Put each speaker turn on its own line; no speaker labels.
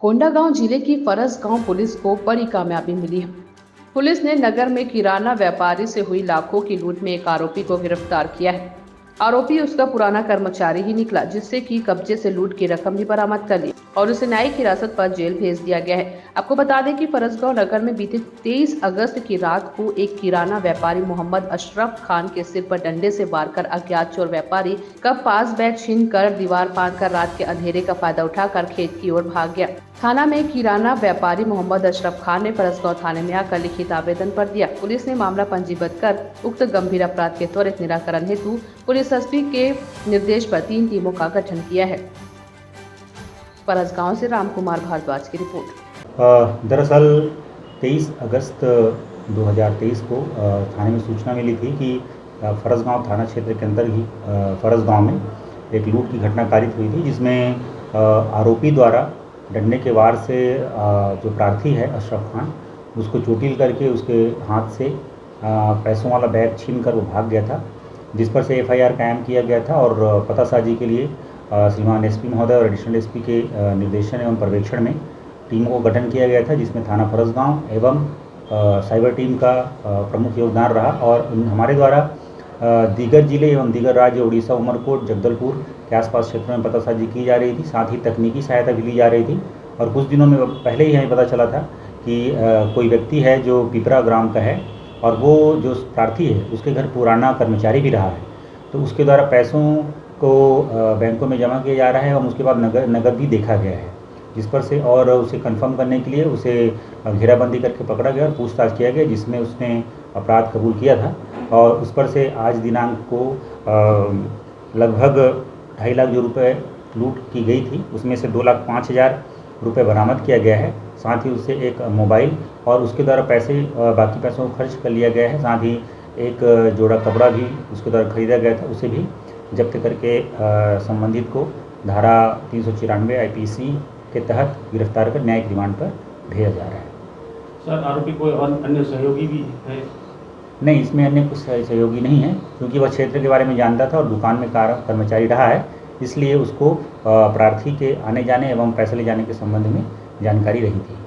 कोंडागांव जिले की फरस गांव पुलिस को बड़ी कामयाबी मिली है। पुलिस ने नगर में किराना व्यापारी से हुई लाखों की लूट में एक आरोपी को गिरफ्तार किया है। आरोपी उसका पुराना कर्मचारी ही निकला, जिससे कि कब्जे से लूट की रकम भी बरामद कर ली और उसे न्यायिक हिरासत पर जेल भेज दिया गया है। आपको बता दें कि फरसगांव नगर में बीते 23 अगस्त की रात को एक किराना व्यापारी मोहम्मद अशरफ खान के सिर पर डंडे से मारकर अज्ञात चोर व्यापारी का पास बैग छीन कर दीवार फाड़कर रात के अंधेरे का फायदा उठाकर खेत की ओर भाग गया। थाना में किराना व्यापारी मोहम्मद अशरफ खान ने फरसगांव थाने में आकर लिखित आवेदन पर दिया। पुलिस ने मामला पंजीबद्ध कर उक्त गंभीर अपराध के त्वरित निराकरण हेतु पुलिस एसपी के निर्देश पर 3 टीमों का गठन किया है। फरसगांव से रामकुमार भारद्वाज की रिपोर्ट।
दरअसल 23 अगस्त 2023 को थाने में सूचना मिली थी कि फरसगांव थाना क्षेत्र के अंदर ही फरसगांव में एक लूट की घटना कारित हुई थी, जिसमें आरोपी द्वारा डंडे के वार से जो प्रार्थी है अशरफ खान, उसको चोटिल करके उसके हाथ से पैसों वाला बैग छीनकर वो भाग गया था, जिस पर से एफआईआर कायम किया गया था और पतासाजी के लिए श्रीमान एसपी महोदय और एडिशनल एसपी के निर्देशन एवं पर्यवेक्षण में टीम को गठन किया गया था, जिसमें थाना फरसगांव एवं साइबर टीम का प्रमुख योगदान रहा। और हमारे द्वारा दीगर जिले एवं दीगर राज्य उड़ीसा, उमरकोट, जगदलपुर के आसपास क्षेत्रों में पतासाजी की जा रही थी, साथ ही तकनीकी सहायता भी ली जा रही थी। और कुछ दिनों में पहले ही हमें पता चला था कि कोई व्यक्ति है जो पिपरा ग्राम का है और वो जो प्रार्थी है उसके घर पुराना कर्मचारी भी रहा है, तो उसके द्वारा पैसों को बैंकों में जमा किया जा रहा है एवं उसके बाद नगद भी देखा गया है, जिस पर से और उसे कंफर्म करने के लिए उसे घेराबंदी करके पकड़ा गया और पूछताछ किया गया, जिसमें उसने अपराध कबूल किया था। और उस पर से आज दिनांक को लगभग 2.5 लाख जो रुपये लूट की गई थी, उसमें से 2,05,000 रुपये बरामद किया गया है। साथ ही उससे एक मोबाइल और उसके द्वारा बाकी पैसों को खर्च कर लिया गया है। साथ ही एक जोड़ा कपड़ा भी उसके द्वारा खरीदा गया था, उसे भी जब्त करके संबंधित को धारा 394 आईपीसी के तहत गिरफ्तार कर न्यायिक रिमांड पर भेजा जा रहा है।
सर, आरोपी कोई अन्य सहयोगी भी है?
नहीं, इसमें अन्य कुछ सहयोगी नहीं है, क्योंकि वह क्षेत्र के बारे में जानता था और दुकान में कर्मचारी रहा है, इसलिए उसको प्रार्थी के आने जाने एवं पैसे ले जाने के संबंध में जानकारी रही थी।